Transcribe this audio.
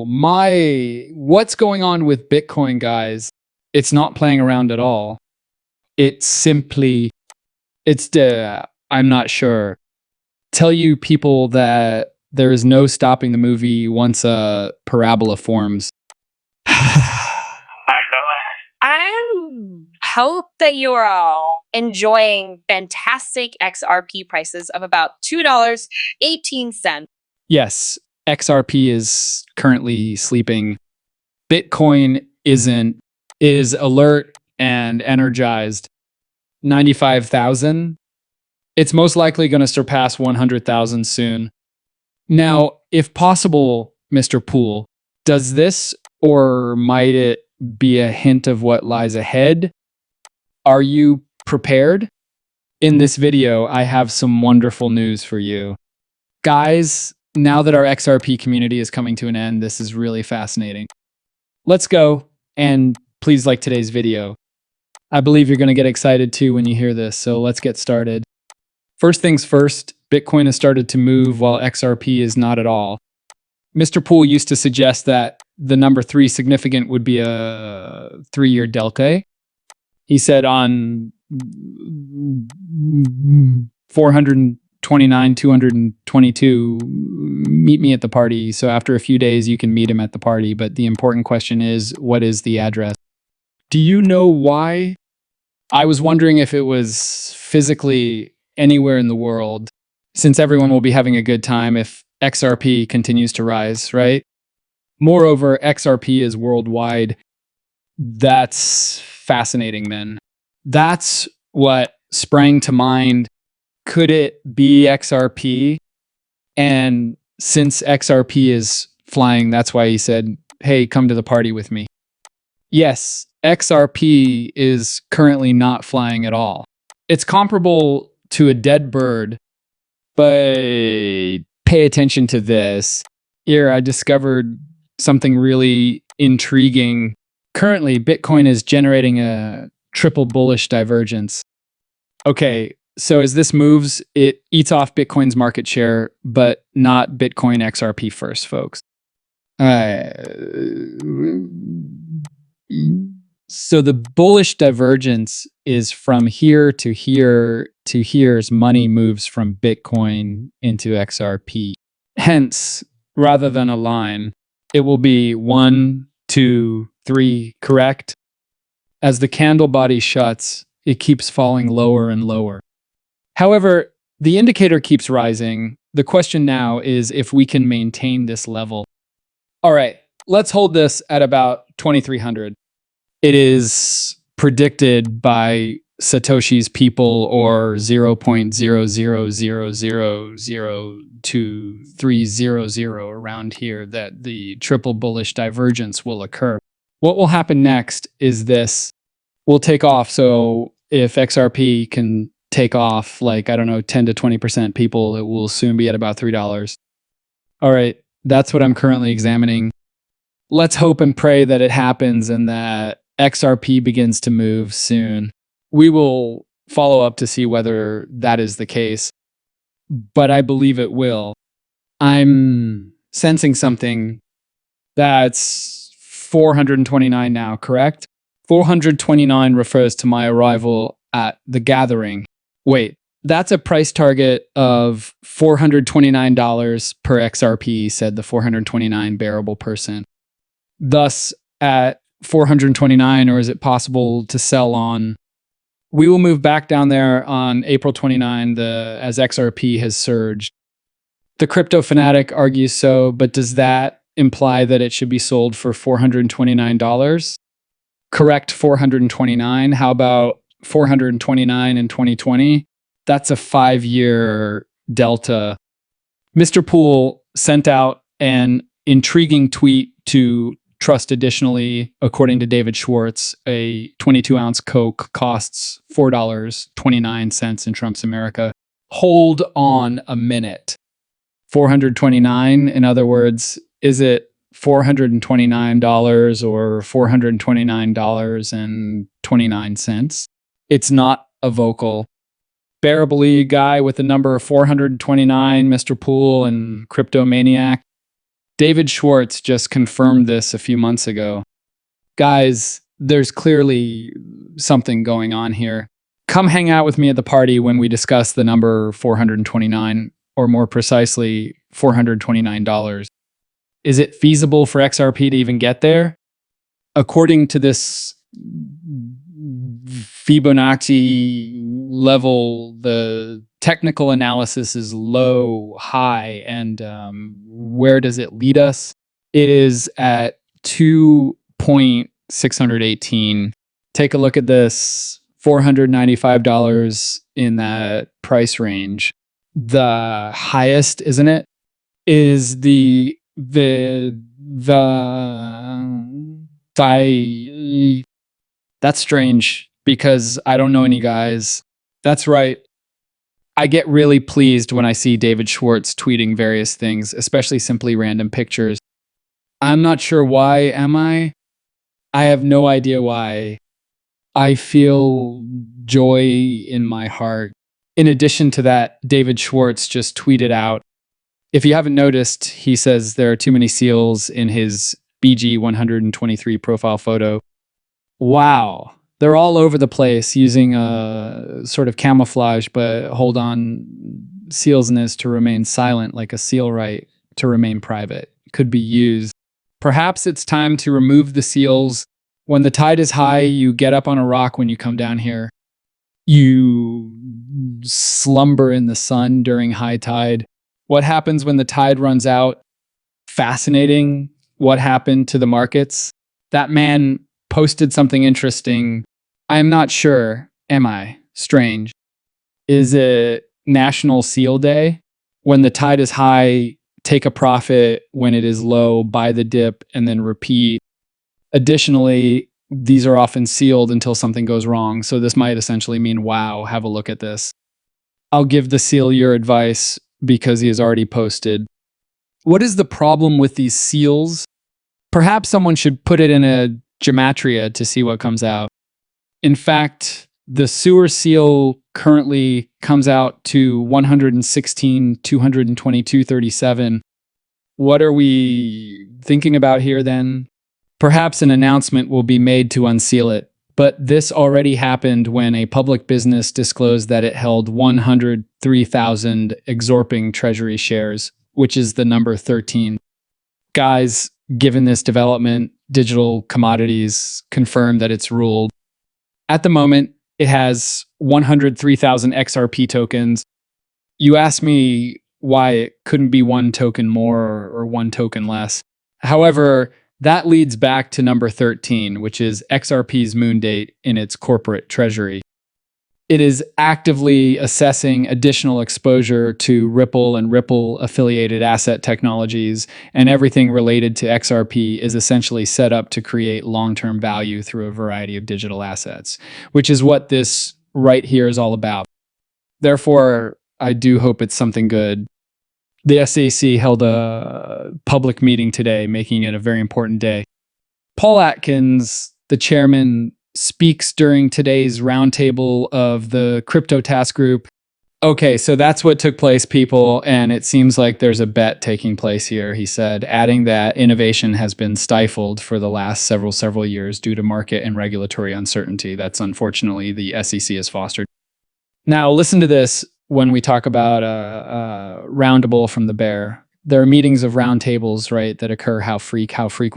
So what's going on with Bitcoin, guys? It's not playing around at all. I'm not sure. Tell you people that there is no stopping the movie once a parabola forms. I hope that you are all enjoying fantastic XRP prices of about $2.18. Yes, XRP is currently sleeping. Bitcoin isn't. It is alert and energized. 95,000. It's most likely going to surpass 100,000 soon. Now, if possible, Mr. Poole, does this or might it be a hint of what lies ahead? Are you prepared? In this video, I have some wonderful news for you. Guys, now that our XRP community is coming to an end, this is really fascinating. Let's go, and please like today's video. I believe you're going to get excited too when you hear this, so let's get started. First things first, Bitcoin has started to move while XRP is not at all. Mr. Poole used to suggest that the number 3 significant would be a 3-year delta. He said on 429, 222, meet me at the party. So after a few days, you can meet him at the party. But the important question is, what is the address? Do you know why? I was wondering if it was physically anywhere in the world, since everyone will be having a good time if XRP continues to rise, right? Moreover, XRP is worldwide. That's fascinating then. That's what sprang to mind. Could it be XRP? And since XRP is flying, that's why he said, hey, come to the party with me. Yes, XRP is currently not flying at all. It's comparable to a dead bird, but pay attention to this. Here, I discovered something really intriguing. Currently, Bitcoin is generating a triple bullish divergence. Okay, so as this moves, it eats off Bitcoin's market share, but not Bitcoin XRP first, folks. So the bullish divergence is from here to here to here as money moves from Bitcoin into XRP. Hence, rather than a line, it will be 1, 2, 3, correct? As the candle body shuts, it keeps falling lower and lower. However, the indicator keeps rising. The question now is if we can maintain this level. All right, let's hold this at about 2,300. It is predicted by Satoshi's people, or 0.000002300 around here, that the triple bullish divergence will occur. What will happen next is this will take off. So if XRP can take off, like, I don't know, 10 to 20% people, it will soon be at about $3. All right, that's what I'm currently examining. Let's hope and pray that it happens and that XRP begins to move soon. We will follow up to see whether that is the case, but I believe it will. I'm sensing something. That's 429 now, correct? 429 refers to my arrival at the gathering. Wait, that's a price target of $429 per XRP, said the 429 bearable person. Thus, at 429, or is it possible to sell on? We will move back down there on April 29 as XRP has surged. The crypto fanatic argues so, but does that imply that it should be sold for $429? Correct, 429. How about 429 in 2020? That's a 5-year delta. Mr. Poole sent out an intriguing tweet to trust additionally. According to David Schwartz, a 22-ounce Coke costs $4.29 in Trump's America. Hold on a minute. 429, in other words, is it $429 or $429.29? It's not a vocal. Bearably guy with the number 429, Mr. Poole and Crypto Maniac. David Schwartz just confirmed this a few months ago. Guys, there's clearly something going on here. Come hang out with me at the party when we discuss the number 429, or more precisely, $429. Is it feasible for XRP to even get there? According to this Fibonacci level, the technical analysis is low, high, and where does it lead us? It is at 2.618. Take a look at this. $495 in that price range. The highest, isn't it, is the that's strange because I don't know any guys. That's right. I get really pleased when I see David Schwartz tweeting various things, especially simply random pictures. I'm not sure why, am I? I have no idea why. I feel joy in my heart. In addition to that, David Schwartz just tweeted out, if you haven't noticed, he says there are too many seals in his BG 123 profile photo. Wow. They're all over the place using a sort of camouflage, but hold on, sealsness to remain silent like a seal right to remain private could be used. Perhaps it's time to remove the seals. When the tide is high, you get up on a rock when you come down here. You slumber in the sun during high tide. What happens when the tide runs out? Fascinating. What happened to the markets? That man posted something interesting. I'm not sure. Am I? Strange. Is it National Seal Day? When the tide is high, take a profit. When it is low, buy the dip and then repeat. Additionally, these are often sealed until something goes wrong. So this might essentially mean, wow, have a look at this. I'll give the seal your advice because he has already posted. What is the problem with these seals? Perhaps someone should put it in a gematria to see what comes out. In fact, the sewer seal currently comes out to 116, 222, 37. What are we thinking about here then? Perhaps an announcement will be made to unseal it, but this already happened when a public business disclosed that it held 103,000 exorping treasury shares, which is the number 13. Guys, given this development, digital commodities confirm that it's ruled. At the moment, it has 103,000 XRP tokens. You asked me why it couldn't be one token more or one token less. However, that leads back to number 13, which is XRP's moon date in its corporate treasury. It is actively assessing additional exposure to Ripple and Ripple affiliated asset technologies, and everything related to XRP is essentially set up to create long-term value through a variety of digital assets, which is what this right here is all about. Therefore, I do hope it's something good. The SEC held a public meeting today, making it a very important day. Paul Atkins, the chairman, speaks during today's roundtable of the Crypto Task Group. Okay, so that's what took place, people, and it seems like there's a bet taking place here, he said, adding that innovation has been stifled for the last several years due to market and regulatory uncertainty. That's unfortunately the SEC has fostered. Now, listen to this when we talk about a roundable from the bear. There are meetings of roundtables, right, that occur how frequently.